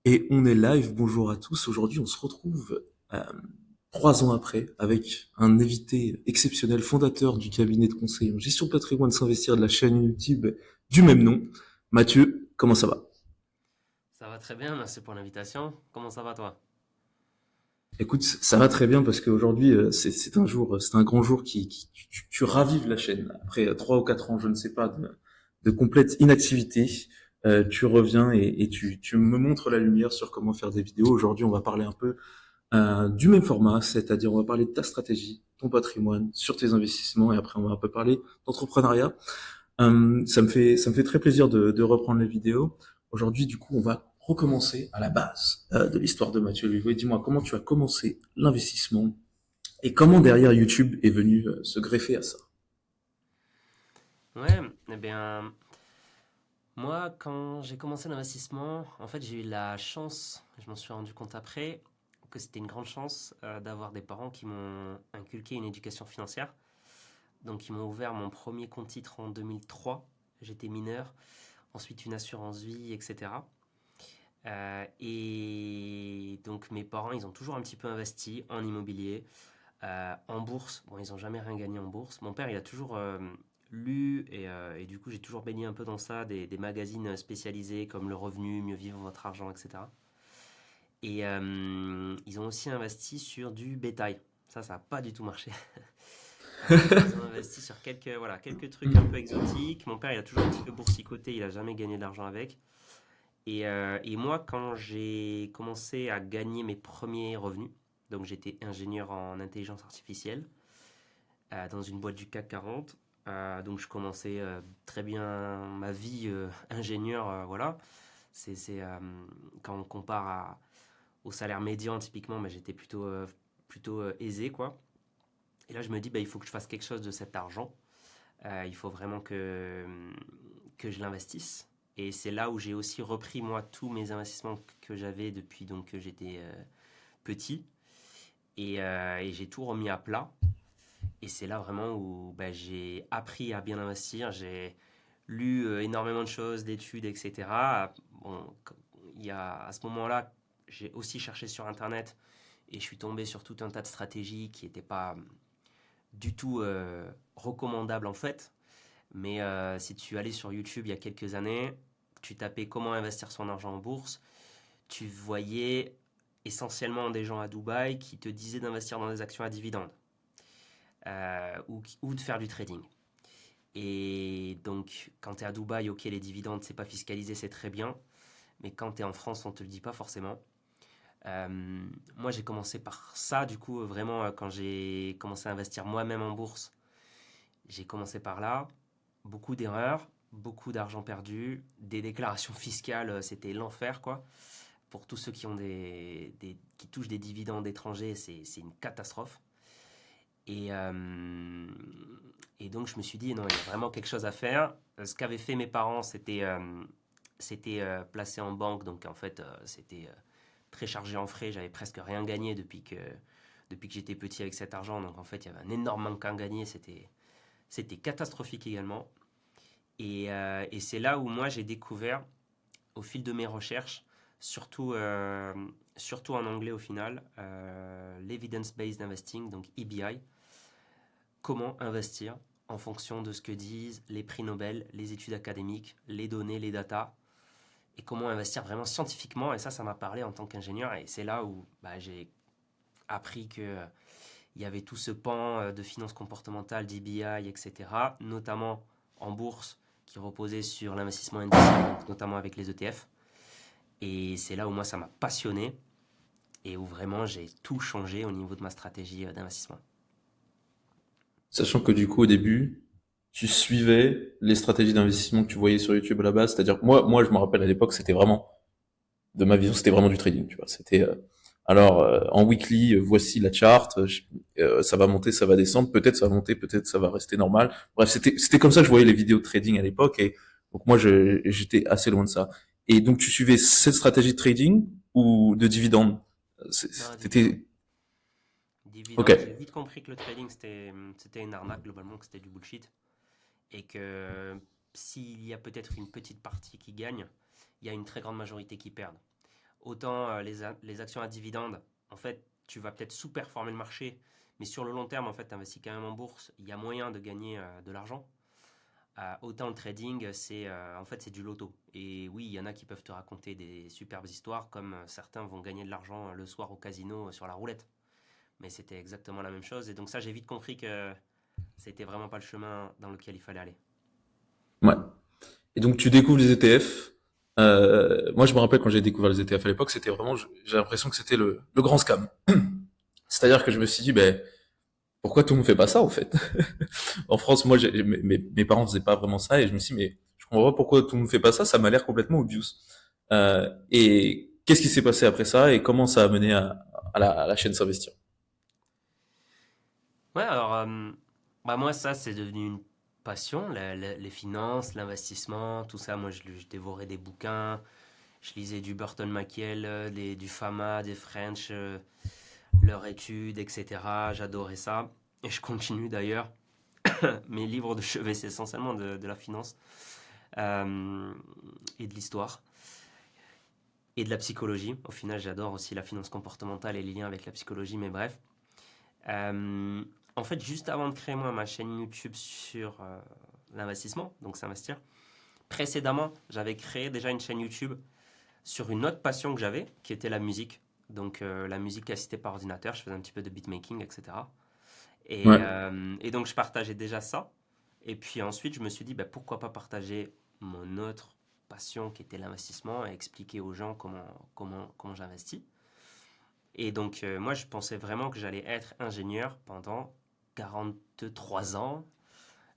Et on est live, bonjour à tous. Aujourd'hui, on se retrouve 3 ans après avec un invité exceptionnel, fondateur du cabinet de conseil en gestion de patrimoine s'investir de la chaîne YouTube du même nom. Mathieu, comment ça va? Ça va très bien, merci pour l'invitation. Comment ça va toi? Écoute, ça va très bien parce qu'aujourd'hui, c'est un jour, c'est un grand jour tu ravives la chaîne. Après 3 ou 4 ans, je ne sais pas, de complète inactivité, tu reviens et tu me montres la lumière sur comment faire des vidéos. Aujourd'hui, on va parler un peu du même format, c'est-à-dire on va parler de ta stratégie, ton patrimoine, sur tes investissements, et après on va un peu parler d'entrepreneuriat. Ça me fait très plaisir de reprendre les vidéos. Aujourd'hui, du coup, on va recommencer à la base de l'histoire de Mathieu Lugo. Et dis-moi, comment tu as commencé l'investissement et comment derrière YouTube est venu se greffer à ça? Ouais, eh bien, moi, quand j'ai commencé l'investissement, en fait, j'ai eu la chance, je m'en suis rendu compte après, que c'était une grande chance d'avoir des parents qui m'ont inculqué une éducation financière. Donc, ils m'ont ouvert mon premier compte titre en 2003. J'étais mineur. Ensuite, une assurance vie, etc. Et donc, mes parents, ils ont toujours un petit peu investi en immobilier. En bourse, bon, ils n'ont jamais rien gagné en bourse. Mon père, il a toujours lu et du coup, j'ai toujours baigné un peu dans ça, des magazines spécialisés comme Le Revenu, Mieux vivre votre argent, etc. Et ils ont aussi investi sur du bétail. Ça n'a pas du tout marché. Ils ont investi sur quelques trucs un peu exotiques. Mon père, il a toujours un petit peu boursicoté, il a jamais gagné d'argent avec. Et moi, quand j'ai commencé à gagner mes premiers revenus, donc j'étais ingénieur en intelligence artificielle, dans une boîte du CAC 40. Donc je commençais très bien ma vie ingénieur, voilà. C'est quand on compare au salaire médian typiquement, mais j'étais plutôt aisé quoi. Et là je me dis bah, il faut que je fasse quelque chose de cet argent. Il faut vraiment que je l'investisse. Et c'est là où j'ai aussi repris moi tous mes investissements que j'avais depuis donc que j'étais petit et j'ai tout remis à plat. Et c'est là vraiment où bah, j'ai appris à bien investir. J'ai lu énormément de choses, d'études, etc. Bon, à ce moment-là, j'ai aussi cherché sur Internet et je suis tombé sur tout un tas de stratégies qui n'étaient pas du tout recommandables en fait. Mais si tu allais sur YouTube il y a quelques années, tu tapais comment investir son argent en bourse, tu voyais essentiellement des gens à Dubaï qui te disaient d'investir dans des actions à dividendes ou de faire du trading. Et donc, quand tu es à Dubaï, ok, les dividendes, c'est pas fiscalisé, c'est très bien. Mais quand tu es en France, on te le dit pas forcément. Moi, j'ai commencé par ça, du coup, vraiment, quand j'ai commencé à investir moi-même en bourse, j'ai commencé par là. Beaucoup d'erreurs, beaucoup d'argent perdu, des déclarations fiscales, c'était l'enfer, quoi. Pour tous ceux qui touchent des dividendes étrangers, c'est une catastrophe. Et, euh, et donc, je me suis dit, non, il y a vraiment quelque chose à faire. Ce qu'avaient fait mes parents, c'était placé en banque. Donc, en fait, c'était très chargé en frais. J'avais presque rien gagné depuis que j'étais petit avec cet argent. Donc, en fait, il y avait un énorme manque à gagner. C'était catastrophique également. Et c'est là où moi, j'ai découvert, au fil de mes recherches, surtout, surtout en anglais au final, l'Evidence-Based Investing, donc EBI, comment investir en fonction de ce que disent les prix Nobel, les études académiques, les données, les datas, et comment investir vraiment scientifiquement. Et ça m'a parlé en tant qu'ingénieur, et c'est là où bah, j'ai appris que il y avait tout ce pan de finance comportementale, d'EBI, etc., notamment en bourse, qui reposait sur l'investissement indiciel, donc notamment avec les ETF. Et c'est là où moi, ça m'a passionné, et où vraiment j'ai tout changé au niveau de ma stratégie d'investissement. Sachant que du coup, au début, tu suivais les stratégies d'investissement que tu voyais sur YouTube à la base, c'est-à-dire que moi, je me rappelle à l'époque, c'était vraiment de ma vision, c'était vraiment du trading, tu vois. C'était en weekly, voici la chart, ça va monter, ça va descendre, peut-être ça va monter, peut-être ça va rester normal. Bref, c'était comme ça que je voyais les vidéos de trading à l'époque, et donc moi j'étais assez loin de ça. Et donc tu suivais cette stratégie de trading ou de dividende? Non, dividende. C'était ok. Dividende, j'ai vite compris que le trading c'était une arnaque globalement, que c'était du bullshit. Et que s'il y a peut-être une petite partie qui gagne, il y a une très grande majorité qui perdent. autant les actions à dividendes, en fait, tu vas peut-être sous-performer le marché, mais sur le long terme, en fait, tu investis quand même en bourse, il y a moyen de gagner de l'argent. Autant le trading, en fait, c'est du loto. Et oui, il y en a qui peuvent te raconter des superbes histoires, comme certains vont gagner de l'argent le soir au casino sur la roulette. Mais c'était exactement la même chose. Et donc ça, j'ai vite compris que c'était vraiment pas le chemin dans lequel il fallait aller. Ouais. Et donc tu découvres les ETF. Moi, je me rappelle quand j'ai découvert les ETF à l'époque, c'était vraiment, j'ai l'impression que c'était le grand scam. C'est-à-dire que je me suis dit, ben, pourquoi tout le monde fait pas ça, en fait? En France, moi, mes parents faisaient pas vraiment ça, et je me suis dit, mais je comprends pas pourquoi tout le monde fait pas ça, ça m'a l'air complètement obvious. Et qu'est-ce qui s'est passé après ça, et comment ça a mené à la chaîne S'investir? Ouais, alors, bah moi, ça, c'est devenu une passion, les finances, l'investissement, tout ça. Moi, je dévorais des bouquins, je lisais du Burton Malkiel, du Fama, des French, leurs études, etc. J'adorais ça. Et je continue d'ailleurs. Mes livres de chevet, c'est essentiellement de la finance euh, et de l'histoire et de la psychologie. Au final, j'adore aussi la finance comportementale et les liens avec la psychologie, mais bref. Euh, En fait, juste avant de créer moi ma chaîne YouTube sur l'investissement, donc s'investir, précédemment, j'avais créé déjà une chaîne YouTube sur une autre passion que j'avais, qui était la musique. Donc la musique assistée par ordinateur, je faisais un petit peu de beatmaking, etc. Ouais. Et donc je partageais déjà ça. Et puis ensuite, je me suis dit, bah, pourquoi pas partager mon autre passion qui était l'investissement et expliquer aux gens comment j'investis. Et donc moi, je pensais vraiment que j'allais être ingénieur pendant 43 ans,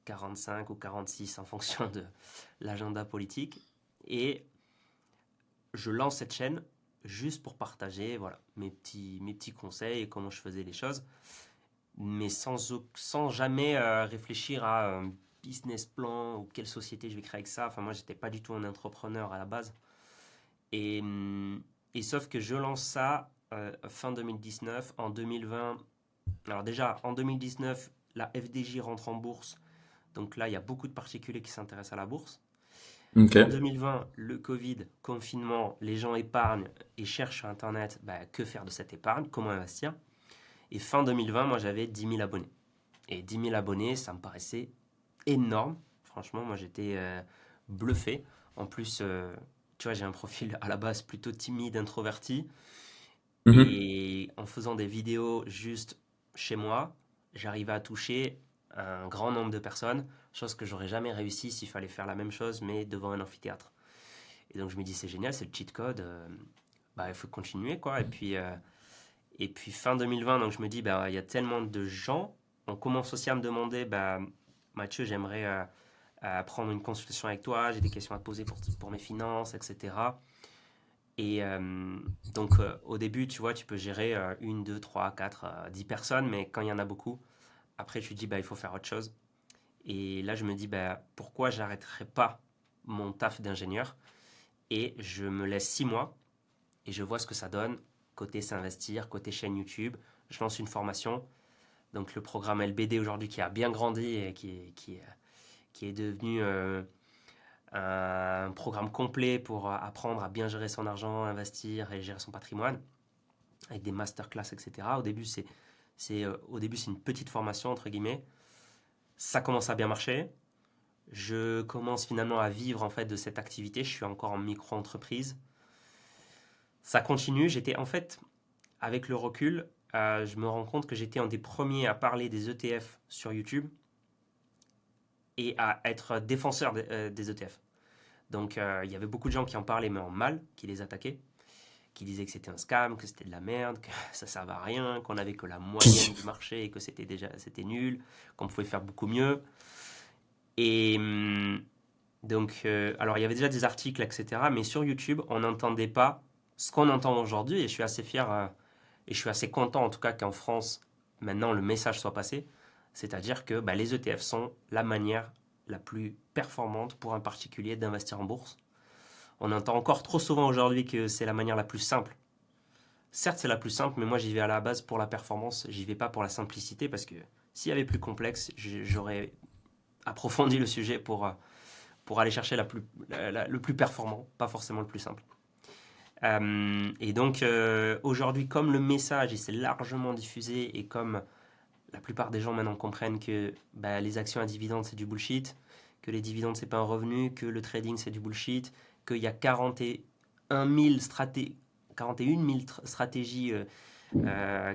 45 ou 46 en fonction de l'agenda politique. Et je lance cette chaîne juste pour partager voilà, mes petits conseils et comment je faisais les choses, mais sans jamais réfléchir à un business plan ou quelle société je vais créer avec ça. Enfin, moi, j'étais pas du tout un entrepreneur à la base. Et, et sauf que je lance ça fin 2019. En 2020, alors déjà, en 2019, la FDJ rentre en bourse. Donc là, il y a beaucoup de particuliers qui s'intéressent à la bourse. Ok. En 2020, le Covid, confinement, les gens épargnent et cherchent sur Internet bah, que faire de cette épargne, comment investir. Et fin 2020, moi j'avais 10 000 abonnés. Et 10 000 abonnés, ça me paraissait énorme. Franchement, moi j'étais bluffé. En plus, tu vois, j'ai un profil à la base plutôt timide, introverti. Mhm. Et en faisant des vidéos juste chez moi, j'arrivais à toucher un grand nombre de personnes, chose que j'aurais jamais réussi s'il fallait faire la même chose, mais devant un amphithéâtre. Et donc je me dis, c'est génial, c'est le cheat code, bah, il faut continuer, quoi. Et puis fin 2020, donc je me dis, bah, il y a tellement de gens, on commence aussi à me demander, bah, Mathieu, j'aimerais prendre une consultation avec toi, j'ai des questions à te poser pour mes finances, etc. Et donc, au début, tu vois, tu peux gérer une, deux, trois, quatre, 10 personnes, mais quand il y en a beaucoup, après, tu te dis, bah, il faut faire autre chose. Et là, je me dis, bah, pourquoi j'arrêterais pas mon taf d'ingénieur et je me laisse 6 mois et je vois ce que ça donne côté s'investir, côté chaîne YouTube. Je lance une formation. Donc, le programme LBD aujourd'hui qui a bien grandi et qui est devenu un programme complet pour apprendre à bien gérer son argent, investir et gérer son patrimoine avec des masterclass, etc. Au début, c'est une petite formation, entre guillemets. Ça commence à bien marcher. Je commence finalement à vivre en fait de cette activité. Je suis encore en micro-entreprise. Ça continue. J'étais en fait, avec le recul, je me rends compte que j'étais un des premiers à parler des ETF sur YouTube et à être défenseur des ETF. Donc il y avait beaucoup de gens qui en parlaient mais en mal, qui les attaquaient, qui disaient que c'était un scam, que c'était de la merde, que ça ne servait à rien, qu'on avait que la moyenne du marché et que c'était nul, qu'on pouvait faire beaucoup mieux. Et donc, alors il y avait déjà des articles, etc. Mais sur YouTube, on n'entendait pas ce qu'on entend aujourd'hui. Et je suis assez fier et je suis assez content en tout cas qu'en France, maintenant, le message soit passé. C'est-à-dire que bah, les ETF sont la manière la plus performante pour un particulier d'investir en bourse. On entend encore trop souvent aujourd'hui que c'est la manière la plus simple. Certes, c'est la plus simple, mais moi j'y vais à la base pour la performance. J'y vais pas pour la simplicité parce que s'il y avait plus complexe, j'aurais approfondi le sujet pour aller chercher le plus performant, pas forcément le plus simple. Et donc aujourd'hui, comme le message il s'est largement diffusé et comme la plupart des gens maintenant comprennent que bah, les actions à dividendes c'est du bullshit, que les dividendes c'est pas un revenu, que le trading c'est du bullshit, qu'il y a 41 000 stratégies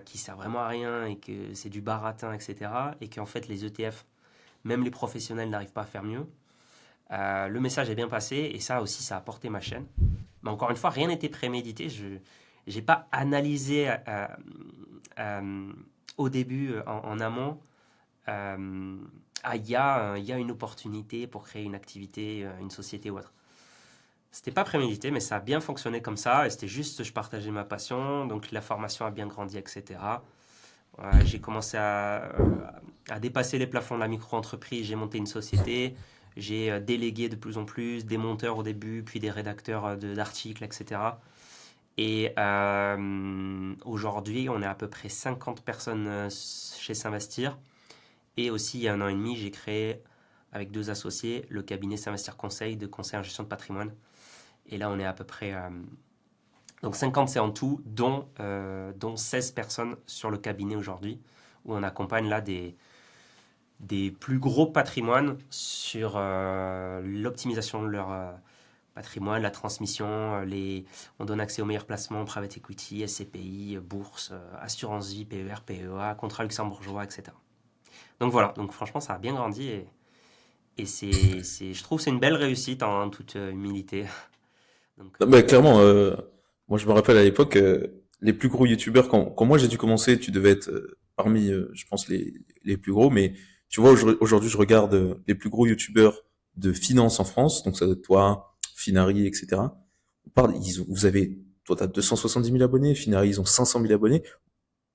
qui servent vraiment à rien et que c'est du baratin, etc. Et qu'en fait les ETF, même les professionnels n'arrivent pas à faire mieux. Le message est bien passé et ça aussi ça a porté ma chaîne. Mais encore une fois, rien n'était prémédité. Je n'ai pas analysé euh, au début, en amont, il y a une opportunité pour créer une activité, une société ou autre. C'était pas prémédité, mais ça a bien fonctionné comme ça. Et c'était juste, je partageais ma passion, donc la formation a bien grandi, etc. J'ai commencé à dépasser les plafonds de la micro-entreprise. J'ai monté une société. J'ai délégué de plus en plus des monteurs au début, puis des rédacteurs d'articles, etc. Et aujourd'hui, on est à peu près 50 personnes chez S'Investir. Et aussi, il y a un an et demi, j'ai créé, avec deux associés, le cabinet S'Investir Conseil de conseil en gestion de patrimoine. Et là, on est à peu près... donc 50, c'est en tout, dont 16 personnes sur le cabinet aujourd'hui, où on accompagne là des plus gros patrimoines sur l'optimisation de leur patrimoine, la transmission, on donne accès aux meilleurs placements, private equity, SCPI, bourse, assurance vie, PER, PEA, contrat luxembourgeois, etc. Donc voilà, donc franchement ça a bien grandi et je trouve que c'est une belle réussite en toute humilité. Donc, Non, bah, clairement, moi je me rappelle à l'époque, les plus gros youtubeurs, quand moi j'ai dû commencer, tu devais être parmi, je pense, les plus gros, mais tu vois, aujourd'hui je regarde les plus gros youtubeurs de finance en France, donc ça doit être toi, Finari, etc. Vous avez, toi t'as 270 000 abonnés, Finari ils ont 500 000 abonnés,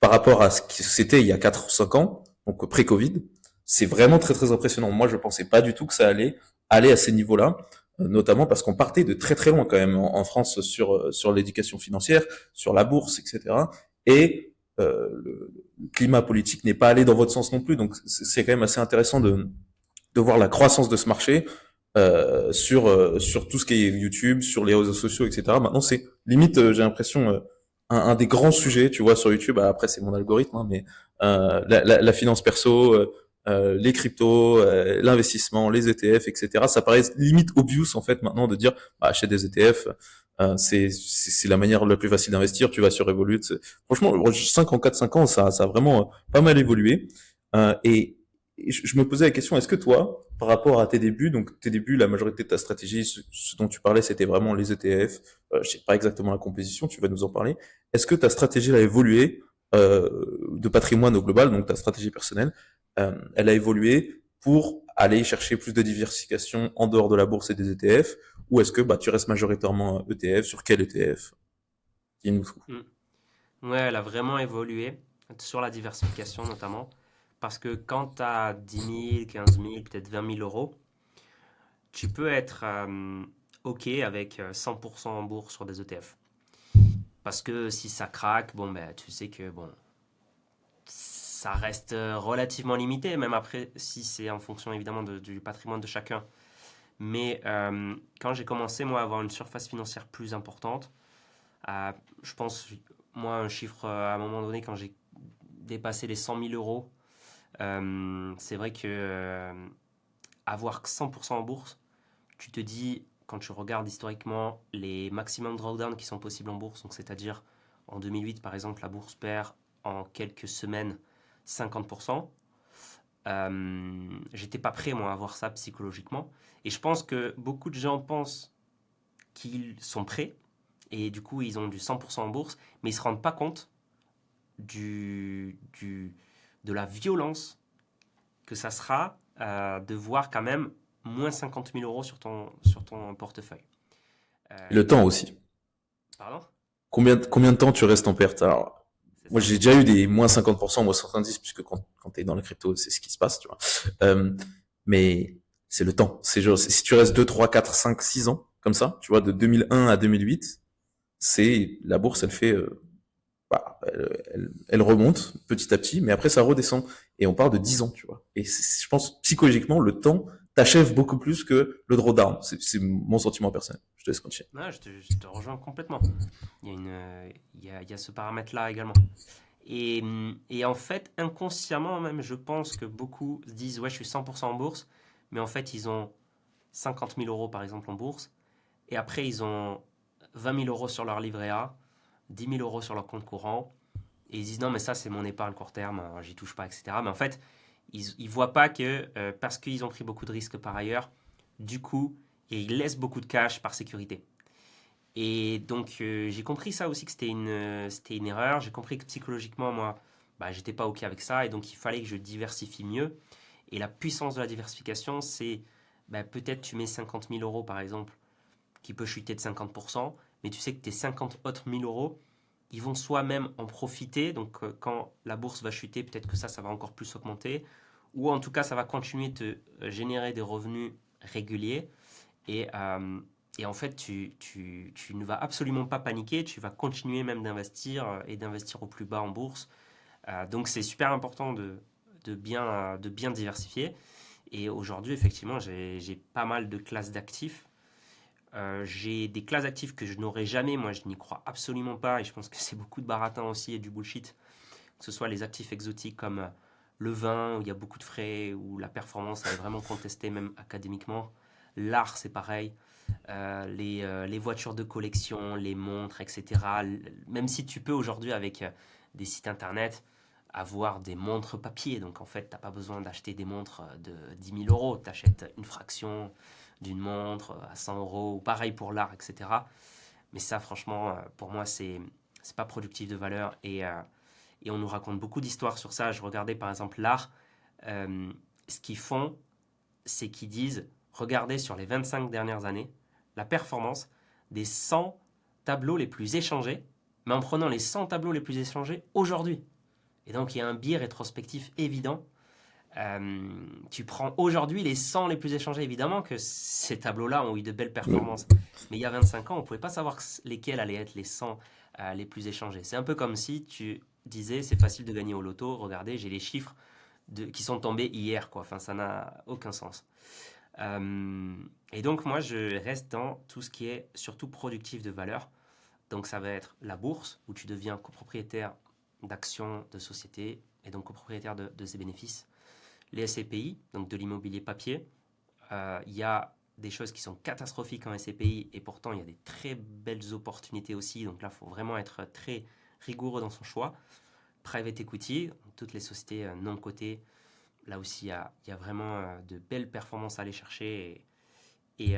par rapport à ce que c'était il y a 4 ou 5 ans, donc pré-Covid, c'est vraiment très très impressionnant. Moi, je pensais pas du tout que ça allait aller à ces niveaux-là, notamment parce qu'on partait de très très loin quand même en France sur l'éducation financière, sur la bourse, etc. Et le climat politique n'est pas allé dans votre sens non plus, donc c'est quand même assez intéressant de voir la croissance de ce marché sur tout ce qui est YouTube, sur les réseaux sociaux, etc. Maintenant, c'est limite, j'ai l'impression, un des grands sujets, tu vois, sur YouTube. Après, c'est mon algorithme, hein, mais la finance perso, les cryptos, l'investissement, les ETF, etc. Ça paraît limite obvious en fait maintenant de dire bah, acheter des ETF. C'est la manière la plus facile d'investir. Tu vas sur Revolut. Franchement, 5 ans, 4, 5 ans, ça a vraiment pas mal évolué. Et je me posais la question, est-ce que toi, par rapport à tes débuts, donc tes débuts, la majorité de ta stratégie, ce dont tu parlais, c'était vraiment les ETF. Je sais pas exactement la composition, tu vas nous en parler. Est-ce que ta stratégie a évolué de patrimoine au global, donc ta stratégie personnelle, elle a évolué pour aller chercher plus de diversification en dehors de la bourse et des ETF, ou est-ce que bah, tu restes majoritairement ETF, sur quel ETF? Dis-nous tout. mm. Ouais, elle a vraiment évolué sur la diversification notamment. Parce que quand tu as 10 000, 15 000, peut-être 20 000 euros, tu peux être OK avec 100% en bourse sur des ETF. Parce que si ça craque, bon, ben, tu sais que bon, ça reste relativement limité, même après, si c'est en fonction évidemment du patrimoine de chacun. Mais quand j'ai commencé, moi, à avoir une surface financière plus importante, je pense, moi, un chiffre à un moment donné, quand j'ai dépassé les 100 000 euros, c'est vrai que avoir 100% en bourse, tu te dis, quand tu regardes historiquement les maximum drawdown qui sont possibles en bourse, donc c'est-à-dire en 2008 par exemple, la bourse perd en quelques semaines 50%. J'étais pas prêt moi à voir ça psychologiquement. Et je pense que beaucoup de gens pensent qu'ils sont prêts et du coup ils ont du 100% en bourse, mais ils se rendent pas compte du, du, de la violence que ça sera de voir quand même moins 50 000 euros sur ton portefeuille. Et le temps aussi. Pardon. Combien de temps tu restes en perte? Alors, C'est moi, ça. j'ai déjà eu des moins 50%, moins 70, puisque quand tu es dans la crypto, c'est ce qui se passe, tu vois. Mais c'est le temps. C'est genre, si tu restes 2, 3, 4, 5, 6 ans, comme ça, tu vois, de 2001 à 2008, la bourse, elle fait, elle remonte petit à petit, mais après, ça redescend. Et on parle de 10 ans, tu vois. Et je pense, psychologiquement, le temps t'achèves beaucoup plus que le drawdown. C'est mon sentiment personnel. Je te laisse continuer. Ouais, je te rejoins complètement. Il y a il y a ce paramètre-là également. Et en fait, inconsciemment même, je pense que beaucoup se disent, ouais, je suis 100% en bourse, mais en fait, ils ont 50 000 euros par exemple en bourse, et après, ils ont 20 000 euros sur leur livret A, 10 000 euros sur leur compte courant, et ils disent, non, mais ça, c'est mon épargne court terme, j'y touche pas, etc. Mais en fait, ils voient pas que parce qu'ils ont pris beaucoup de risques par ailleurs, du coup, ils laissent beaucoup de cash par sécurité. Et donc, j'ai compris ça aussi que c'était une erreur. J'ai compris que psychologiquement, moi, bah, j'étais pas OK avec ça. Et donc, il fallait que je diversifie mieux. Et la puissance de la diversification, c'est bah, peut-être tu mets 50 000 euros, par exemple, qui peut chuter de 50%, mais tu sais que tes 50 autres 1000 euros, ils vont soi-même en profiter. Donc, quand la bourse va chuter, peut-être que ça va encore plus augmenter. Ou en tout cas, ça va continuer de te générer des revenus réguliers. Et, euh, et en fait, tu ne vas absolument pas paniquer, tu vas continuer même d'investir et d'investir au plus bas en bourse. Donc c'est super important de bien diversifier. Et aujourd'hui, effectivement, j'ai pas mal de classes d'actifs. J'ai des classes d'actifs que je n'aurais jamais, moi je n'y crois absolument pas, et je pense que c'est beaucoup de baratin aussi et du bullshit, que ce soit les actifs exotiques comme le vin, où il y a beaucoup de frais, où la performance elle est vraiment contestée même académiquement. L'art, c'est pareil. Les voitures de collection, les montres, etc. Même si tu peux aujourd'hui avec des sites internet avoir des montres papier, donc en fait tu n'as pas besoin d'acheter des montres de 10 000 euros, tu achètes une fraction d'une montre à 100 euros, ou pareil pour l'art, etc. Mais ça franchement pour moi c'est pas productif de valeur et on nous raconte beaucoup d'histoires sur ça. Je regardais par exemple l'art, euh, ce qu'ils font c'est qu'ils disent, regardez sur les 25 dernières années, la performance des 100 tableaux les plus échangés, mais en prenant les 100 tableaux les plus échangés aujourd'hui. Et donc il y a un biais rétrospectif évident. Tu prends aujourd'hui les 100 les plus échangés, évidemment que ces tableaux-là ont eu de belles performances. Mais il y a 25 ans, on ne pouvait pas savoir lesquels allaient être les 100 les plus échangés. C'est un peu comme si tu disais, c'est facile de gagner au loto, regardez, j'ai les chiffres qui sont tombés hier, quoi. Enfin, ça n'a aucun sens. Euh, et donc, moi, je reste dans tout ce qui est surtout productif de valeur. Donc, ça va être la bourse, où tu deviens copropriétaire d'actions de sociétés et donc copropriétaire de ses bénéfices. Les SCPI, donc de l'immobilier papier. Il y a des choses qui sont catastrophiques en SCPI et pourtant, il y a des très belles opportunités aussi. Donc là, il faut vraiment être très rigoureux dans son choix. Private equity, toutes les sociétés non cotées. Là aussi, il y a vraiment de belles performances à aller chercher et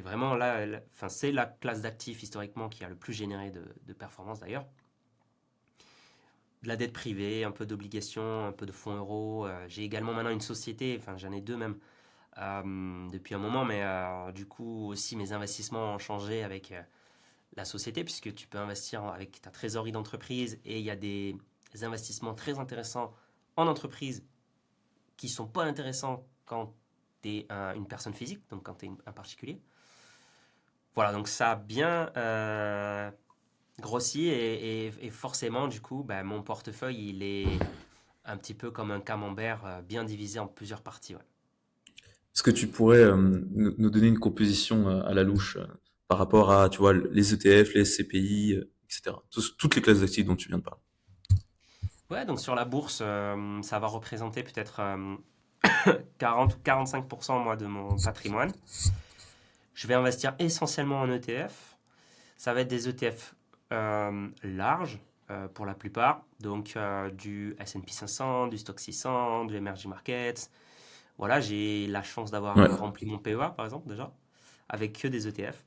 vraiment là, enfin, c'est la classe d'actifs historiquement qui a le plus généré de performances d'ailleurs. De la dette privée, un peu d'obligations, un peu de fonds euros. J'ai également maintenant une société, enfin j'en ai deux même depuis un moment, mais du coup aussi mes investissements ont changé avec la société puisque tu peux investir avec ta trésorerie d'entreprise et il y a des investissements très intéressants en entreprise qui sont pas intéressants quand tu es une personne physique, donc quand tu es un particulier. Voilà, donc ça a bien grossi et forcément, du coup, bah, mon portefeuille, il est un petit peu comme un camembert bien divisé en plusieurs parties. Ouais. Est-ce que tu pourrais nous donner une composition à la louche par rapport à, tu vois, les ETF, les SCPI, etc. Toutes les classes d'actifs dont tu viens de parler. Ouais, donc sur la bourse, ça va représenter peut-être 40 ou 45% moi de mon patrimoine. Je vais investir essentiellement en ETF. Ça va être des ETF larges pour la plupart, donc du S&P 500, du Stock 600, du Emerging Markets. Voilà, j'ai la chance d'avoir Ouais. rempli mon PEA par exemple déjà, avec que des ETF.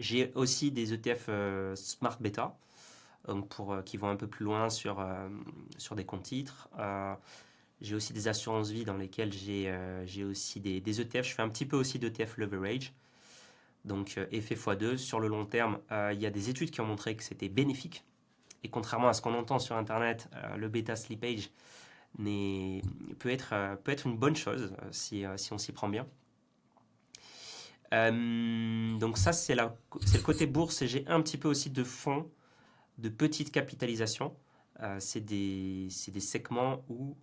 J'ai aussi des ETF Smart Beta, donc qui vont un peu plus loin sur des comptes titres. J'ai aussi des assurances vie dans lesquelles j'ai aussi des ETF. Je fais un petit peu aussi d'ETF Leverage. Donc effet x2, sur le long terme, il y a des études qui ont montré que c'était bénéfique. Et contrairement à ce qu'on entend sur Internet, le bêta slippage n'est, peut être une bonne chose si on s'y prend bien. Donc ça, c'est le côté bourse et j'ai un petit peu aussi de fonds de petite capitalisation. C'est des segments où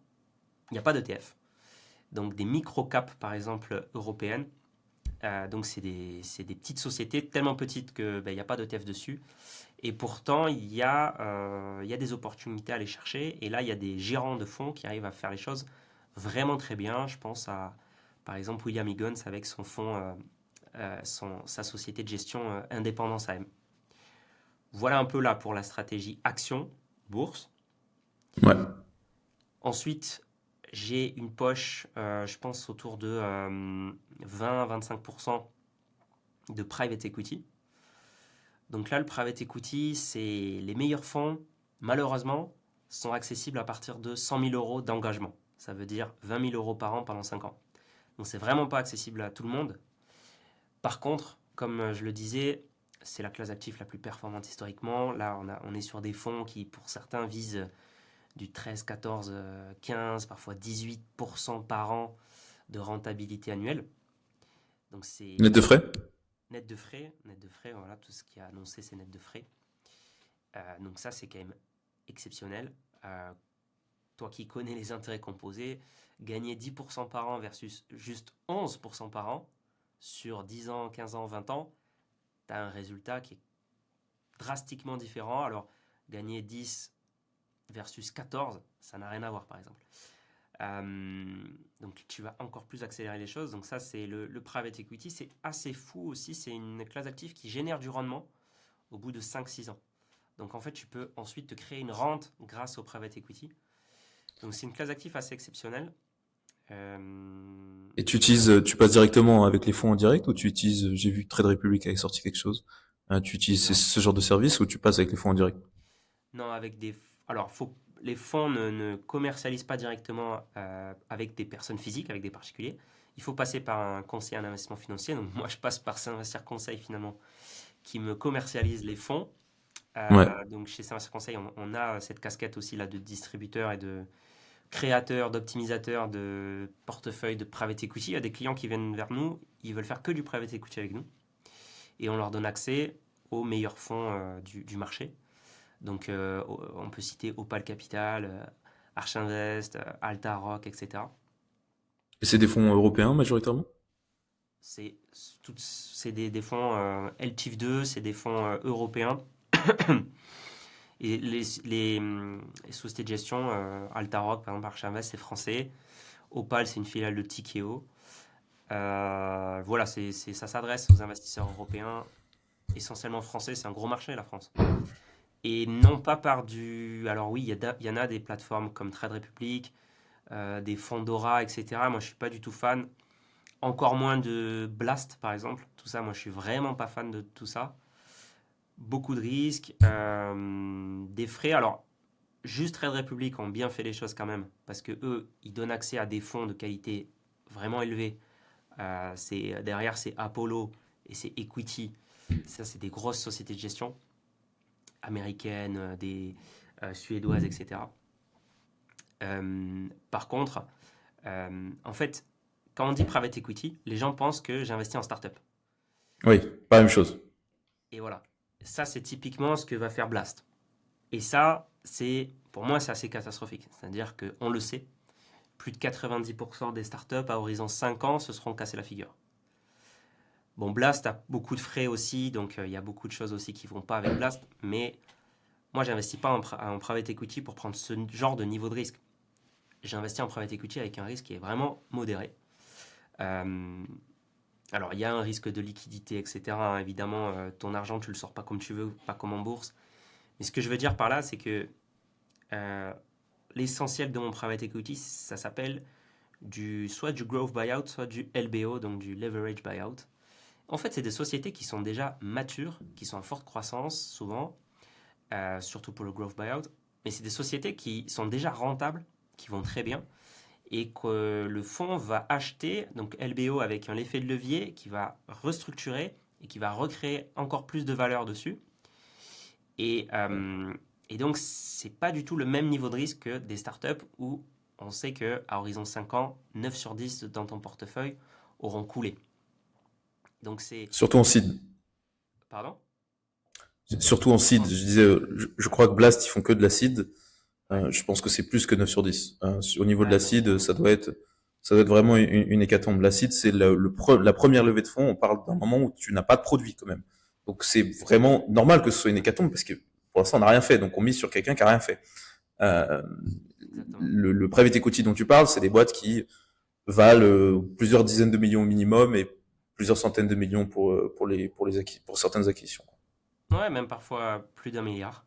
il n'y a pas d'ETF. donc des micro-caps par exemple européennes. Donc c'est des petites sociétés tellement petites que ben, il n'y a pas d'ETF dessus. Et pourtant, il y a des opportunités à aller chercher. Et là, il y a des gérants de fonds qui arrivent à faire les choses vraiment très bien. Je pense à, par exemple, William Higgins avec son fonds, sa société de gestion Indépendance AM. Voilà un peu là pour la stratégie action, bourse. Ouais. Ensuite, j'ai une poche, je pense, autour de 20-25% de private equity. Donc là, le private equity, c'est les meilleurs fonds, malheureusement, sont accessibles à partir de 100 000 euros d'engagement. Ça veut dire 20 000 euros par an pendant 5 ans. Donc c'est vraiment pas accessible à tout le monde. Par contre, comme je le disais, c'est la classe d'actifs la plus performante historiquement. Là, on est sur des fonds qui, pour certains, visent du 13, 14, 15, parfois 18% par an de rentabilité annuelle. Donc c'est Net de frais? net de frais, voilà, tout ce qui est annoncé, c'est net de frais. Donc ça, c'est quand même exceptionnel. Toi qui connais les intérêts composés, gagner 10% par an versus juste 11% par an sur 10 ans, 15 ans, 20 ans, tu as un résultat qui est drastiquement différent. Alors, gagner 10 versus 14, ça n'a rien à voir, par exemple. Donc, tu vas encore plus accélérer les choses. Donc, ça, c'est le private equity. C'est assez fou aussi. C'est une classe d'actifs qui génère du rendement au bout de 5-6 ans. Donc, en fait, tu peux ensuite te créer une rente grâce au private equity. Donc, c'est une classe d'actifs assez exceptionnelle. Et tu passes directement avec les fonds en direct ou tu utilises, j'ai vu que Trade Republic avait sorti quelque chose. Tu utilises Non, ce genre de service ou tu passes avec les fonds en direct? non, avec des. Alors, les fonds ne commercialisent pas directement avec des personnes physiques, avec des particuliers. Il faut passer par un conseiller en investissement financier. Donc, moi, je passe par Saint-Investir Conseil finalement, qui me commercialise les fonds. Ouais. Donc, chez Saint-Investir Conseil, on a cette casquette aussi là de distributeur et de créateur, d'optimisateur de portefeuille de private equity. Il y a des clients qui viennent vers nous, ils veulent faire que du private equity avec nous. Et on leur donne accès aux meilleurs fonds du marché. Donc, on peut citer Opal Capital, Arch Invest, Alta Rock, etc. Et c'est des fonds européens majoritairement? C'est c'est des fonds LTIF 2, c'est des fonds européens. Et les sociétés de gestion, Alta Rock, par exemple, Arch Invest, c'est français. Opal, c'est une filiale de Tikeo. Voilà, ça s'adresse aux investisseurs européens, essentiellement français. C'est un gros marché, la France. Et non pas par du. Alors oui, il y en a des plateformes comme Trade Republic, des Fondora, etc. Moi, je suis pas du tout fan. Encore moins de Blast, par exemple. Tout ça, moi, je suis vraiment pas fan de tout ça. Beaucoup de risques, des frais. Alors, juste Trade Republic ont bien fait les choses quand même, parce que eux, ils donnent accès à des fonds de qualité vraiment élevée. Derrière, c'est Apollo et c'est Equity. Ça, c'est des grosses sociétés de gestion américaines, des suédoises, etc. Par contre, en fait, quand on dit private equity, les gens pensent que j'investis en startup. Oui, pas la même chose. Et voilà. Ça, c'est typiquement ce que va faire Blast. Et ça, pour moi, c'est assez catastrophique. C'est-à-dire qu'on le sait, plus de 90% des startups à horizon 5 ans se seront cassés la figure. Bon, Blast a beaucoup de frais aussi, donc il y a beaucoup de choses aussi qui ne vont pas avec Blast, mais moi, j'investis pas en private equity pour prendre ce genre de niveau de risque. J'investis en private equity avec un risque qui est vraiment modéré. Euh, alors, il y a un risque de liquidité, etc. Évidemment, ton argent, tu le sors pas comme tu veux, pas comme en bourse. Mais ce que je veux dire par là, c'est que euh, l'essentiel de mon private equity, ça s'appelle soit du growth buyout, soit du LBO, donc du leverage buyout. En fait, c'est des sociétés qui sont déjà matures, qui sont en forte croissance souvent, surtout pour le growth buyout. Mais c'est des sociétés qui sont déjà rentables, qui vont très bien, et que le fonds va acheter, donc LBO avec un effet de levier, qui va restructurer et qui va recréer encore plus de valeur dessus. Et, euh, et donc, c'est pas du tout le même niveau de risque que des startups où on sait qu'à horizon 5 ans, 9 sur 10 dans ton portefeuille auront coulé. Donc, c'est. Surtout en seed. Pardon? Surtout en seed. Je disais, je crois que Blast, ils font que de la seed. Ouais. Je pense que c'est plus que 9 sur 10. Au niveau de Ouais, la non. seed, ça doit être Ça doit être vraiment une hécatombe. L'acide, c'est la première levée de fonds. On parle d'un moment où tu n'as pas de produit quand même. Donc c'est vraiment normal que ce soit une hécatombe parce que pour l'instant on n'a rien fait. Donc on mise sur quelqu'un qui a rien fait. Euh, Exactement. le private equity dont tu parles, c'est des boîtes qui valent plusieurs dizaines de millions au minimum et plusieurs centaines de millions pour certaines acquisitions. Ouais, même parfois plus d'un milliard.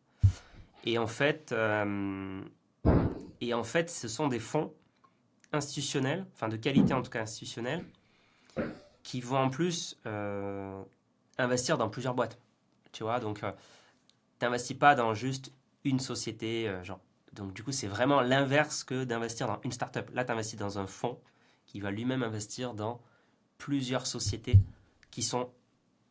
Et en fait, ce sont des fonds institutionnels, enfin de qualité en tout cas institutionnelle, qui vont en plus investir dans plusieurs boîtes. Tu vois, donc t'investis pas dans juste une société, genre. Donc du coup, c'est vraiment l'inverse que d'investir dans une startup. Là, tu investis dans un fonds qui va lui-même investir dans plusieurs sociétés qui sont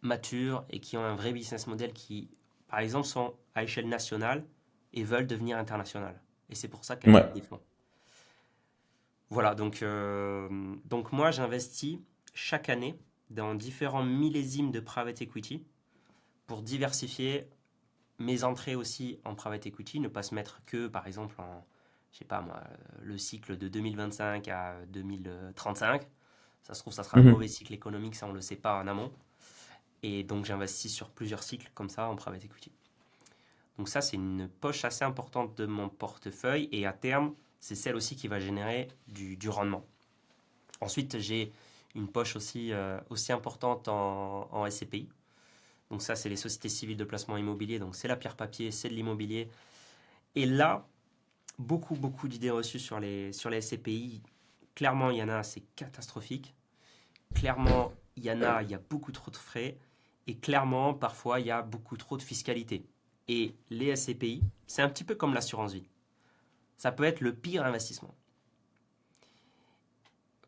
matures et qui ont un vrai business model qui, par exemple, sont à échelle nationale et veulent devenir internationales. Et c'est pour ça qu'elles Ouais. lèvent des fonds. Voilà, donc moi, j'investis chaque année dans différents millésimes de private equity pour diversifier mes entrées aussi en private equity, ne pas se mettre que, par exemple, en, je sais pas moi, le cycle de 2025 à 2035. Ça se trouve, ça sera un mauvais Mhm. cycle économique, ça on ne le sait pas en amont. Et donc j'investis sur plusieurs cycles comme ça en private equity. Donc ça, c'est une poche assez importante de mon portefeuille et à terme, c'est celle aussi qui va générer du rendement. Ensuite, j'ai une poche aussi importante en SCPI. Donc ça, c'est les sociétés civiles de placement immobilier. Donc c'est la pierre papier, c'est de l'immobilier. Et là, beaucoup d'idées reçues sur les SCPI. Clairement, il y en a, c'est catastrophique. Clairement, il y a beaucoup trop de frais. Et clairement, parfois, il y a beaucoup trop de fiscalité. Et les SCPI, c'est un petit peu comme l'assurance vie. Ça peut être le pire investissement.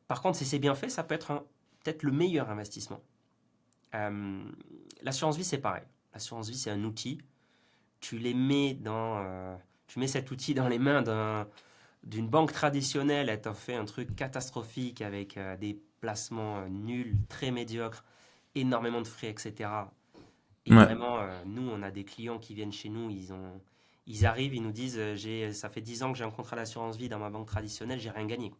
Par contre, si c'est bien fait, ça peut être peut-être le meilleur investissement. Euh, L'assurance vie, c'est pareil. L'assurance vie, c'est un outil. Tu les mets tu mets cet outil dans les mains d'une banque traditionnelle. Elle t'en fait un truc catastrophique avec des placements nuls, très médiocres, énormément de frais, etc. Et Ouais. vraiment, nous, on a des clients qui viennent chez nous, ils arrivent, ils nous disent, ça fait 10 ans que j'ai un contrat d'assurance vie dans ma banque traditionnelle, j'ai rien gagné.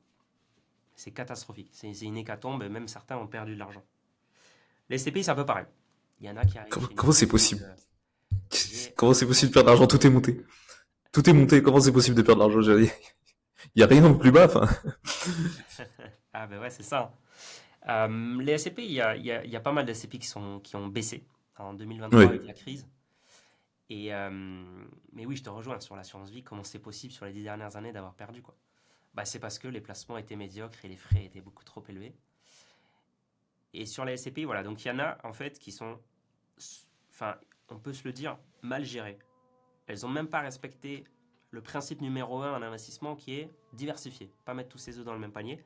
C'est catastrophique. C'est une hécatombe, et même certains ont perdu de l'argent. Les SCPI, c'est un peu pareil. Il y en a qui arrivent chez Comment nous, c'est ils nous disent, possible? j'ai Comment un c'est possible de compte perdre de l'argent? d'assurance. Tout est monté. Tout est monté. Comment c'est possible de perdre de l'argent? Il y a rien de plus bas. Enfin. Ah ben ouais, c'est ça. Les SCPI, il y a pas mal de SCPI qui ont baissé en 2023 Oui. avec la crise. Et, mais oui, je te rejoins sur l'assurance vie. Comment c'est possible sur les 10 dernières années d'avoir perdu, quoi? Bah, c'est parce que les placements étaient médiocres et les frais étaient beaucoup trop élevés. Et sur les SCPI, voilà. Donc il y en a en fait qui sont, enfin, on peut se le dire, mal gérées. Elles n'ont même pas respecté le principe numéro un en investissement qui est diversifier, pas mettre tous ses œufs dans le même panier.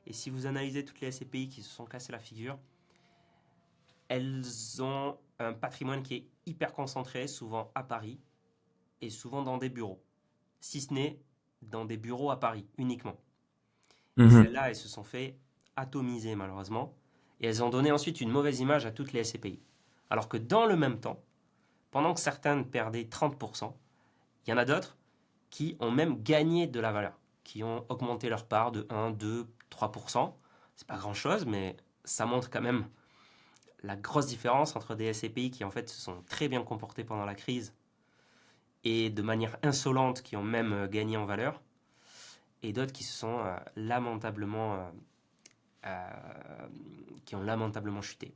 Et si vous analysez toutes les SCPI qui se sont cassées la figure, elles ont un patrimoine qui est hyper concentré, souvent à Paris et souvent dans des bureaux. Si ce n'est dans des bureaux à Paris uniquement. Et Mhm. celles-là, elles se sont fait atomiser malheureusement. Et elles ont donné ensuite une mauvaise image à toutes les SCPI. Alors que dans le même temps, pendant que certaines perdaient 30%, il y en a d'autres qui ont même gagné de la valeur, qui ont augmenté leur part de 1, 2, 3%. C'est pas grand-chose, mais ça montre quand même la grosse différence entre des SCPI qui en fait se sont très bien comportés pendant la crise et de manière insolente qui ont même gagné en valeur, et d'autres qui se sont euh, qui ont lamentablement chuté.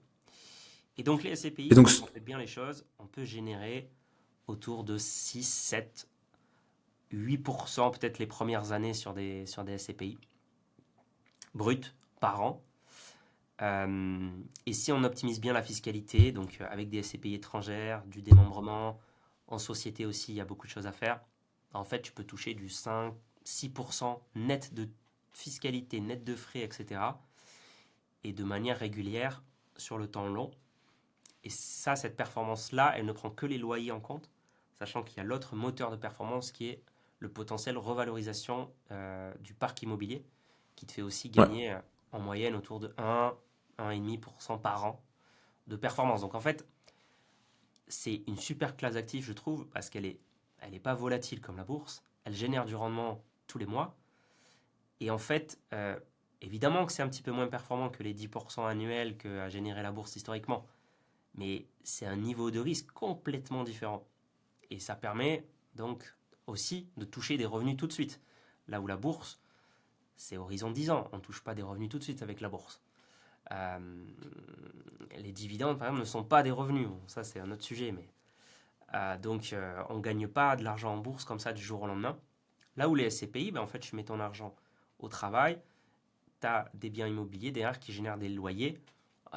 Et donc les Et SCPI, donc, quand on fait bien les choses, on peut générer autour de 6, 7, 8% peut-être les premières années sur des SCPI brut par an. Et si on optimise bien la fiscalité, donc avec des SCPI étrangères, du démembrement, en société aussi, il y a beaucoup de choses à faire. En fait, tu peux toucher du 5, 6% net de fiscalité, net de frais, etc. Et de manière régulière sur le temps long. Et ça, cette performance-là, elle ne prend que les loyers en compte, sachant qu'il y a l'autre moteur de performance qui est le potentiel revalorisation du parc immobilier, qui te fait aussi ouais. gagner en moyenne autour de 1, 1,5% par an de performance. Donc en fait, c'est une super classe d'actifs, je trouve, parce elle est pas volatile comme la bourse, elle génère du rendement tous les mois, et en fait, Évidemment que c'est un petit peu moins performant que les 10% annuels qu'a généré la bourse historiquement, mais c'est un niveau de risque complètement différent. Et ça permet donc aussi de toucher des revenus tout de suite. Là où la bourse, c'est horizon 10 ans, on ne touche pas des revenus tout de suite avec la bourse. Euh, les dividendes, par exemple, ne sont pas des revenus. Bon, ça, c'est un autre sujet, mais donc on ne gagne pas de l'argent en bourse comme ça du jour au lendemain. Là où les SCPI, ben, en fait, tu mets ton argent au travail, tu as des biens immobiliers derrière qui génèrent des loyers.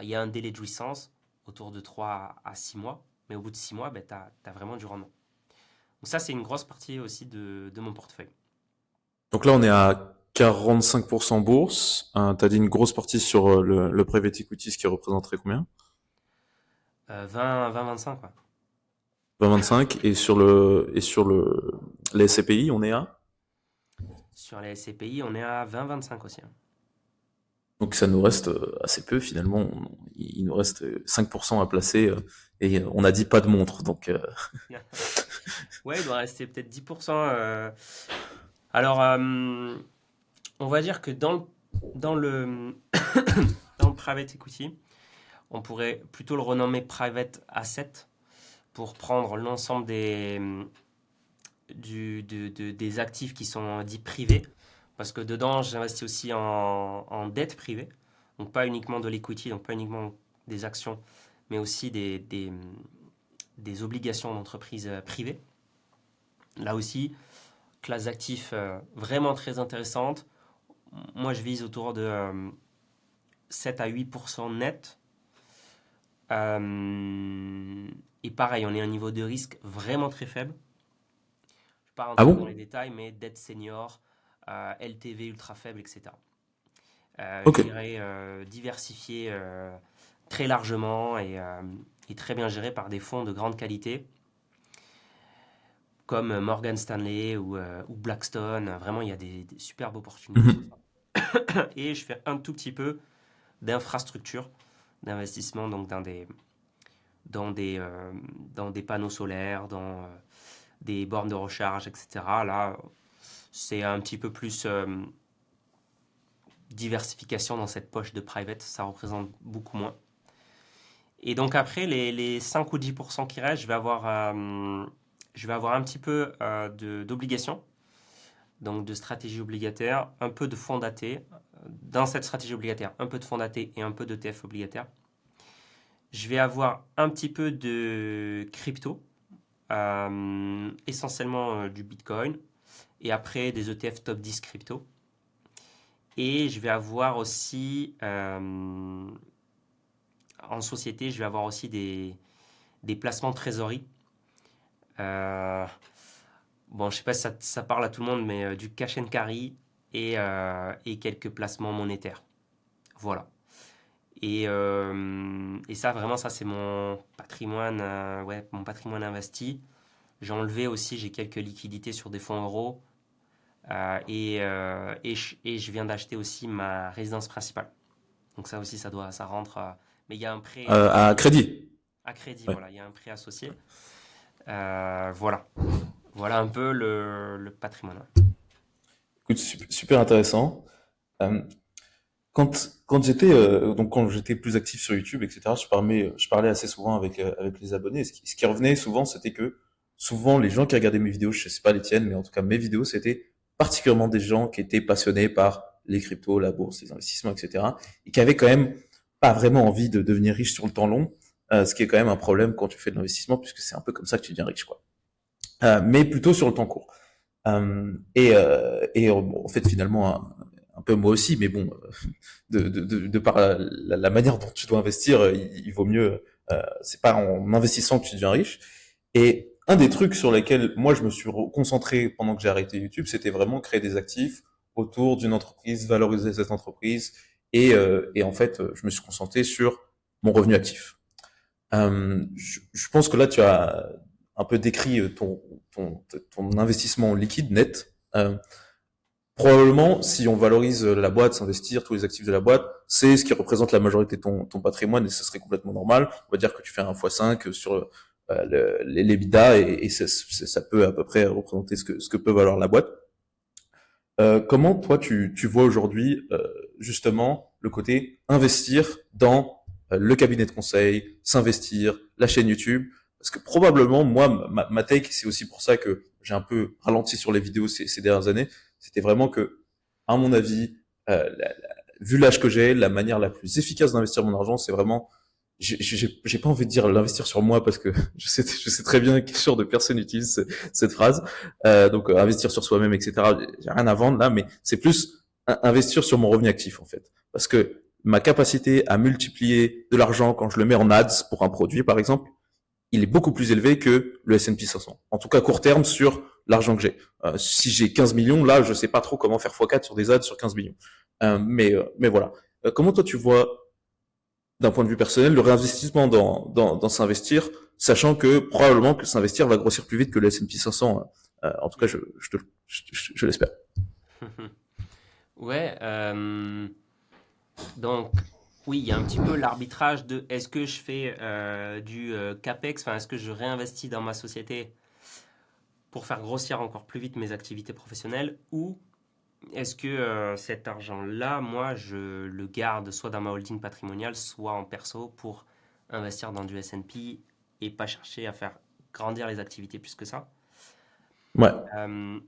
Il y a un délai de jouissance autour de 3 à 6 mois, mais au bout de 6 mois, ben, tu as vraiment du rendement. Donc ça, c'est une grosse partie aussi de mon portefeuille. Donc là, on est à 45% bourse. T'as dit une grosse partie sur le private equity, ce qui représenterait combien? 20-25, quoi. 20-25. Les SCPI, on est à? Sur les SCPI, on est à 20-25 aussi, hein. Donc ça nous reste assez peu finalement. Il nous reste 5% à placer et on n'a dit pas de montre. Donc Ouais, il doit rester peut-être 10%. Alors, on va dire que dans le, dans le private equity, on pourrait plutôt le renommer private asset pour prendre l'ensemble des actifs qui sont dits privés. Parce que dedans, j'investis aussi en dette privée. Donc pas uniquement de l'equity, donc pas uniquement des actions, mais aussi des obligations d'entreprise privées. Là aussi, classe d'actifs vraiment très intéressante. Moi, je vise autour de 7 à 8% net. Et pareil, on est à un niveau de risque vraiment très faible. Je ne vais pas ah rentrer dans les bon? détails, mais dette senior, LTV ultra faible, etc. Ok. Géré, diversifié très largement et très bien géré par des fonds de grande qualité comme Morgan Stanley ou Blackstone. Vraiment, il y a des superbes opportunités sur Mhm. ça. Et je fais un tout petit peu d'infrastructure, d'investissement donc dans des, euh, dans des panneaux solaires, dans des bornes de recharge, etc. Là, c'est un petit peu plus diversification dans cette poche de private, ça représente beaucoup moins. Et donc après, les 5 ou 10% qui restent, je vais avoir un petit peu d'obligations, donc de stratégie obligataire, un peu de fonds datés. Dans cette stratégie obligataire, un peu de fonds datés et un peu d'ETF obligataire. Je vais avoir un petit peu de crypto, essentiellement du Bitcoin, et après des ETF top 10 crypto. Et je vais avoir aussi, en société, je vais avoir aussi des placements de trésorerie. Euh, bon, je sais pas si ça parle à tout le monde, mais du cash and carry et quelques placements monétaires. Voilà. Et ça, vraiment, ça, c'est mon patrimoine, ouais, mon patrimoine investi. J'ai enlevé aussi, j'ai quelques liquidités sur des fonds euros. Et je viens d'acheter aussi ma résidence principale. Donc ça aussi, ça rentre. Mais il y a un prêt À associé crédit. à crédit, Ouais. voilà, il y a un prêt associé. Voilà, voilà un peu le patrimoine. Écoute, super intéressant. Euh, quand j'étais plus actif sur YouTube, etc., je parlais assez souvent avec les abonnés. Et ce qui revenait souvent, c'était que souvent les gens qui regardaient mes vidéos, je sais pas les tiennes, mais en tout cas mes vidéos, c'était particulièrement des gens qui étaient passionnés par les cryptos, la bourse, les investissements, etc., et qui avaient quand même pas vraiment envie de devenir riche sur le temps long, ce qui est quand même un problème quand tu fais de l'investissement, puisque c'est un peu comme ça que tu deviens riche, quoi. Mais plutôt sur le temps court. Bon, en fait, finalement, un peu moi aussi, mais bon, de par la manière dont tu dois investir, il vaut mieux. C'est pas en investissant que tu deviens riche. Et un des trucs sur lesquels moi je me suis concentré pendant que j'ai arrêté YouTube, c'était vraiment créer des actifs autour d'une entreprise, valoriser cette entreprise, et en fait, je me suis concentré sur mon revenu actif. Je pense que là, tu as un peu décrit ton investissement liquide net. Probablement, si on valorise la boîte, s'investir, tous les actifs de la boîte, c'est ce qui représente la majorité de ton patrimoine et ce serait complètement normal. On va dire que tu fais un x5 sur l'EBITDA et ça peut à peu près représenter ce que peut valoir la boîte. Comment toi tu vois aujourd'hui justement le côté investir dans le cabinet de conseil, s'investir, la chaîne YouTube? Parce que probablement moi ma take, c'est aussi pour ça que j'ai un peu ralenti sur les vidéos ces dernières années. C'était vraiment que, à mon avis, vu l'âge que j'ai, la manière la plus efficace d'investir mon argent, c'est vraiment, j'ai pas envie de dire l'investir sur moi parce que je sais très bien quel genre de personne utilise cette phrase. Donc investir sur soi-même, etc. J'ai rien à vendre là, mais c'est plus investir sur mon revenu actif en fait, parce que ma capacité à multiplier de l'argent quand je le mets en ads pour un produit, par exemple, il est beaucoup plus élevé que le S&P 500. En tout cas, court terme sur l'argent que j'ai. Si j'ai 15 millions, là, je sais pas trop comment faire x4 sur des ads sur 15 millions. Mais voilà. Comment toi tu vois, d'un point de vue personnel, le réinvestissement dans s'investir, sachant que probablement que s'investir va grossir plus vite que le S&P 500. En tout cas, je l'espère. Ouais, donc oui, il y a un petit peu l'arbitrage de est-ce que je fais du CAPEX, enfin est-ce que je réinvestis dans ma société pour faire grossir encore plus vite mes activités professionnelles ou est-ce que cet argent-là, moi, je le garde soit dans ma holding patrimoniale, soit en perso pour investir dans du S&P et pas chercher à faire grandir les activités plus que ça. Ouais, Euh,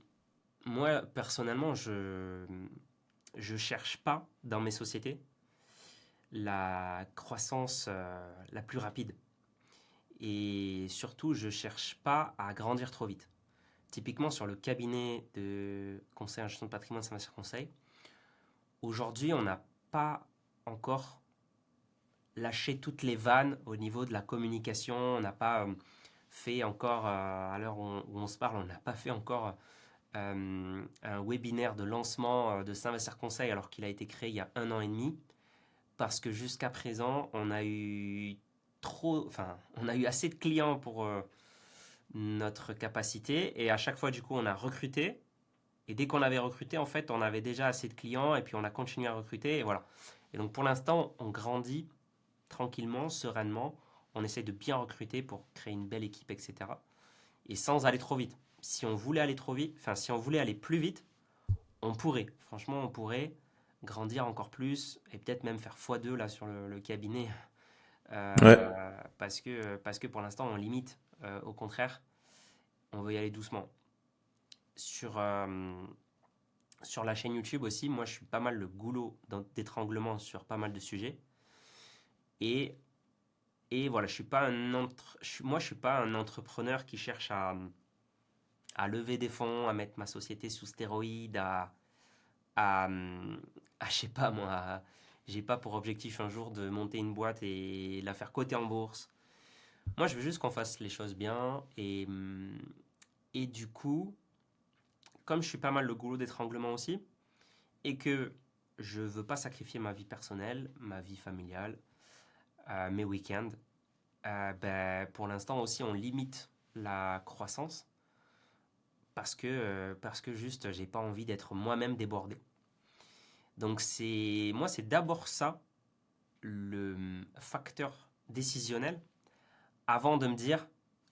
Moi, personnellement, je cherche pas dans mes sociétés la croissance la plus rapide. Et surtout, je cherche pas à grandir trop vite. Typiquement, sur le cabinet de conseil en gestion de patrimoine, Saint-Cyr Conseil, aujourd'hui, on n'a pas encore lâché toutes les vannes au niveau de la communication. On n'a pas fait encore, à l'heure où on se parle, on n'a pas fait encore un webinaire de lancement de Saint-Cyr Conseil alors qu'il a été créé il y a 1 an et demi. Parce que jusqu'à présent, on a eu on a eu assez de clients pour notre capacité et à chaque fois, du coup, on a recruté. Et dès qu'on avait recruté, en fait, on avait déjà assez de clients et puis on a continué à recruter et voilà. Et donc pour l'instant, on grandit tranquillement, sereinement. On essaie de bien recruter pour créer une belle équipe, etc. Et sans aller trop vite. Si on voulait aller trop vite, enfin si on voulait aller plus vite, on pourrait. Franchement, on pourrait grandir encore plus et peut-être même faire x2 là sur le cabinet. ouais, Parce que pour l'instant, on limite. Au contraire, on veut y aller doucement. Sur, sur la chaîne YouTube aussi, moi je suis pas mal le goulot d'étranglement sur pas mal de sujets. Et, et voilà, je suis pas moi je suis pas un entrepreneur qui cherche à lever des fonds, à mettre ma société sous stéroïdes, à, je sais pas moi, j'ai pas pour objectif un jour de monter une boîte et la faire coter en bourse. Moi je veux juste qu'on fasse les choses bien et du coup, comme je suis pas mal le goulot d'étranglement aussi, et que je veux pas sacrifier ma vie personnelle, ma vie familiale, mes week-ends, ben, pour l'instant aussi on limite la croissance parce que juste j'ai pas envie d'être moi-même débordé. Donc c'est d'abord ça le facteur décisionnel avant de me dire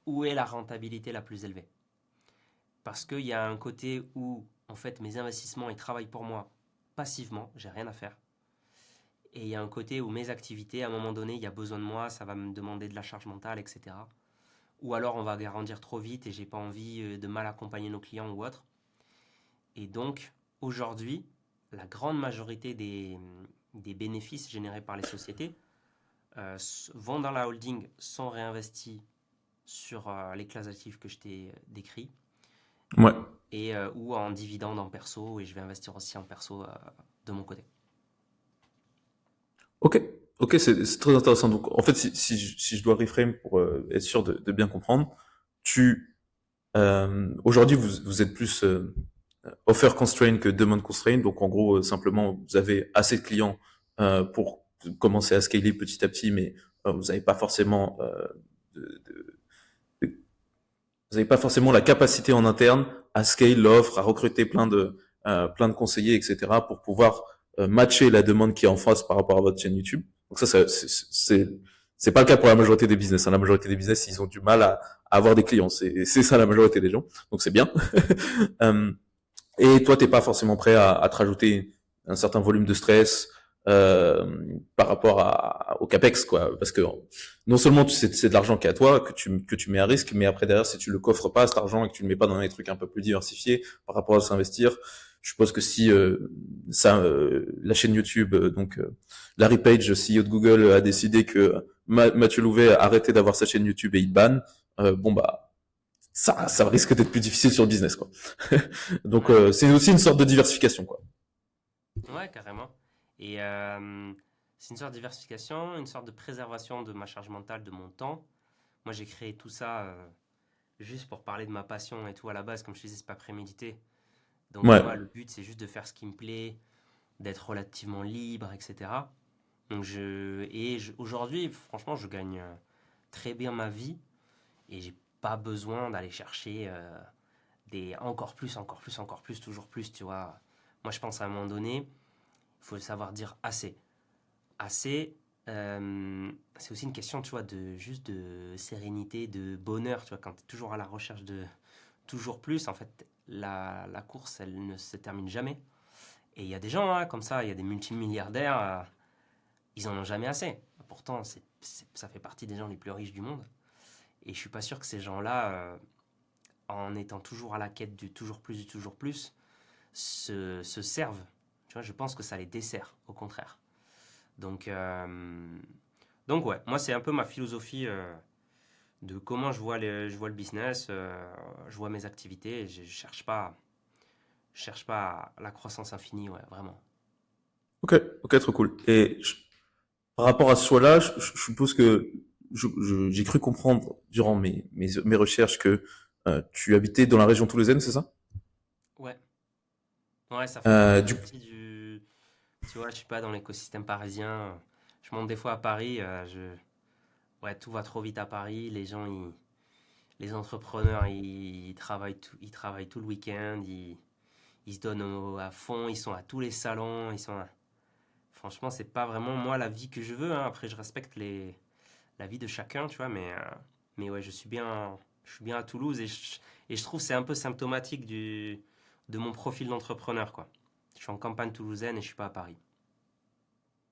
où est la rentabilité la plus élevée. Parce qu'il y a un côté où en fait mes investissements ils travaillent pour moi passivement, j'ai rien à faire. Et il y a un côté où mes activités, à un moment donné, il y a besoin de moi, ça va me demander de la charge mentale, etc. Ou alors on va grandir trop vite et j'ai pas envie de mal accompagner nos clients ou autre. Et donc, aujourd'hui, la grande majorité des bénéfices générés par les sociétés vont dans la holding, sont réinvestis sur les classes actives que je t'ai décrit ouais. et ou en dividendes en perso et je vais investir aussi en perso de mon côté. Ok, ok, c'est très intéressant. Donc, en fait, si je dois reframe pour être sûr de bien comprendre, aujourd'hui, vous êtes plus offer constraint que demand constraint. Donc, en gros, simplement, vous avez assez de clients pour commencer à scaler petit à petit, mais vous n'avez pas forcément de, de- vous n'avez pas forcément la capacité en interne à scale l'offre, à recruter plein de conseillers, etc., pour pouvoir matcher la demande qui est en face par rapport à votre chaîne YouTube. Donc c'est pas le cas pour la majorité des business. Hein. La majorité des business, ils ont du mal à avoir des clients. C'est ça la majorité des gens. Donc c'est bien. euh, Et toi, t'es pas forcément prêt à te rajouter un certain volume de stress euh, par rapport au capex, quoi. Parce que non seulement c'est de l'argent qui est à toi, que tu mets à risque, mais après derrière, si tu le coffres pas cet argent et que tu le mets pas dans des trucs un peu plus diversifiés par rapport à s'investir, je suppose que si la chaîne YouTube, Larry Page, CEO de Google, a décidé que Mathieu Louvet a arrêté d'avoir sa chaîne YouTube et il ban, bon bah ça risque d'être plus difficile sur le business, quoi. Donc Ouais, c'est aussi une sorte de diversification, quoi. ouais, carrément. Et c'est une sorte de diversification, une sorte de préservation de ma charge mentale, de mon temps. Moi, j'ai créé tout ça juste pour parler de ma passion et tout à la base. Comme je te disais, c'est pas prémédité. Donc Ouais, moi, le but, c'est juste de faire ce qui me plaît, d'être relativement libre, etc. Donc aujourd'hui, franchement, je gagne très bien ma vie et j'ai pas besoin d'aller chercher des encore plus, encore plus, encore plus, toujours plus, tu vois. Moi, je pense à un moment donné, il faut savoir dire assez. Assez, c'est aussi une question, tu vois, de juste de sérénité, de bonheur, tu vois, quand tu es toujours à la recherche de toujours plus, en fait, la course, elle ne se termine jamais. Et il y a des gens, hein, comme ça, il y a des multimilliardaires, ils en ont jamais assez. Pourtant, ça fait partie des gens les plus riches du monde. Et je suis pas sûr que ces gens-là, en étant toujours à la quête du toujours plus, se servent. Tu vois, je pense que ça les dessert, au contraire. Donc, euh, donc ouais, moi c'est un peu ma philosophie de comment je vois le business, je vois mes activités. Et je cherche pas la croissance infinie, ouais, vraiment. ok, ok, trop cool. Par rapport à ce choix-là, je suppose que j'ai cru comprendre durant mes recherches que tu habitais dans la région toulousaine, c'est ça? Ouais, ouais, ça fait pas euh, mal du, partie du. Tu vois, je suis pas dans l'écosystème parisien. Je monte des fois à Paris. Ouais, tout va trop vite à Paris. Les entrepreneurs, ils travaillent tout le week-end. Ils se donnent à fond. Ils sont à tous les salons. Franchement, c'est pas vraiment moi la vie que je veux, hein. Après, je respecte la vie de chacun, tu vois. Mais ouais, je suis bien à Toulouse et je trouve que c'est un peu symptomatique de mon profil d'entrepreneur, quoi. Je suis en campagne toulousaine et je suis pas à Paris.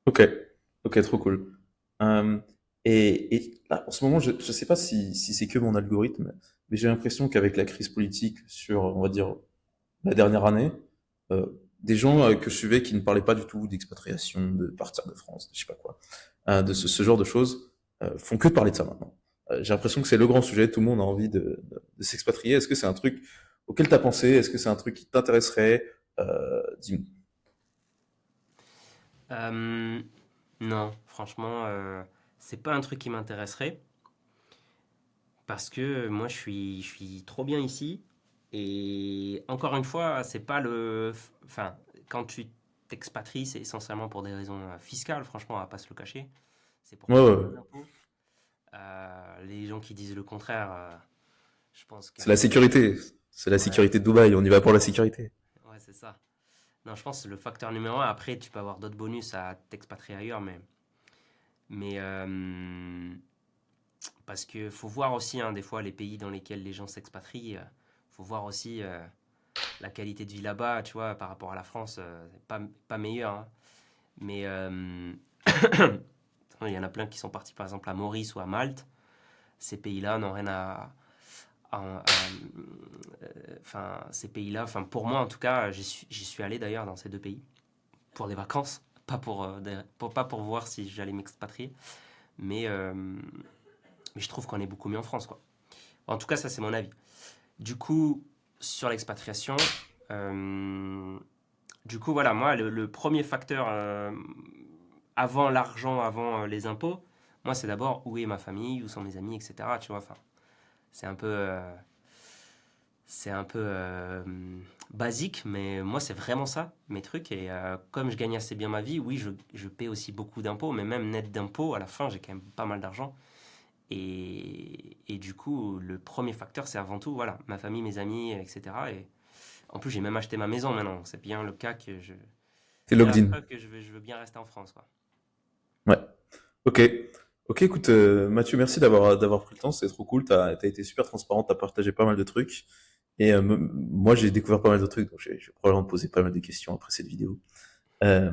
ok, ok, trop cool. Euh, et là, en ce moment, je ne sais pas si c'est que mon algorithme, mais j'ai l'impression qu'avec la crise politique sur, on va dire, la dernière année, euh, des gens que je suivais qui ne parlaient pas du tout d'expatriation, de partir de France, de je sais pas quoi, de ce genre de choses, font que de parler de ça maintenant. J'ai l'impression que c'est le grand sujet, tout le monde a envie de s'expatrier. Est-ce que c'est un truc auquel tu as pensé? Est-ce que c'est un truc qui t'intéresserait? Dis-moi. Euh, non, franchement, c'est pas un truc qui m'intéresserait parce que moi, je suis trop bien ici. Et encore une fois, c'est pas enfin, quand tu t'expatries, c'est essentiellement pour des raisons fiscales, franchement, on va pas se le cacher. C'est pour Ouais, ouais, payer ouais. des impôts. Les gens qui disent le contraire, je pense C'est la que... sécurité. C'est la Ouais, sécurité de Dubaï. On y va pour la sécurité. ouais, c'est ça. Non, je pense que c'est le facteur numéro un. Après, tu peux avoir d'autres bonus à t'expatrier ailleurs, mais parce que faut voir aussi, hein, des fois, les pays dans lesquels les gens s'expatrient, faut voir aussi la qualité de vie là-bas, tu vois, par rapport à la France, c'est pas meilleur, hein. Mais il y en a plein qui sont partis, par exemple, à Maurice ou à Malte. Ces pays-là n'ont rien enfin, ces pays-là, enfin, pour moi, en tout cas, j'y suis allé d'ailleurs dans ces deux pays pour des vacances, pas pour voir si j'allais m'expatrier, mais, euh, mais je trouve qu'on est beaucoup mieux en France, quoi. En tout cas, ça, c'est mon avis. Du coup, sur l'expatriation, euh, du coup, voilà, moi, le premier facteur avant l'argent, avant les impôts, moi, c'est d'abord où est ma famille, où sont mes amis, etc. Tu vois, enfin, c'est un peu, euh, c'est un peu basique, mais moi, c'est vraiment ça, mes trucs. Et comme je gagne assez bien ma vie, oui, je paie aussi beaucoup d'impôts, mais même net d'impôts, à la fin, j'ai quand même pas mal d'argent. Et du coup, le premier facteur, c'est avant tout, voilà, ma famille, mes amis, etc. Et en plus, j'ai même acheté ma maison maintenant. C'est bien le cas que T'es c'est bien logged la in. preuve que je veux bien rester en France, quoi. Ouais. Ok. Ok, écoute, Mathieu, merci d'avoir pris le temps. C'est trop cool. T'as été super transparent. T'as partagé pas mal de trucs. Et moi, j'ai découvert pas mal de trucs, donc je vais probablement te poser pas mal de questions après cette vidéo. Euh,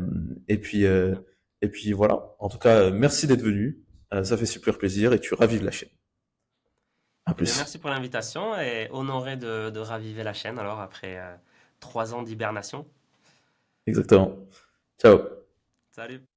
et puis, euh, et puis voilà. En tout cas, merci d'être venu. Ça fait super plaisir et tu ravives la chaîne. À Eh bien, plus. merci pour l'invitation et honoré de raviver la chaîne alors après 3 ans d'hibernation. Exactement. Ciao. Salut!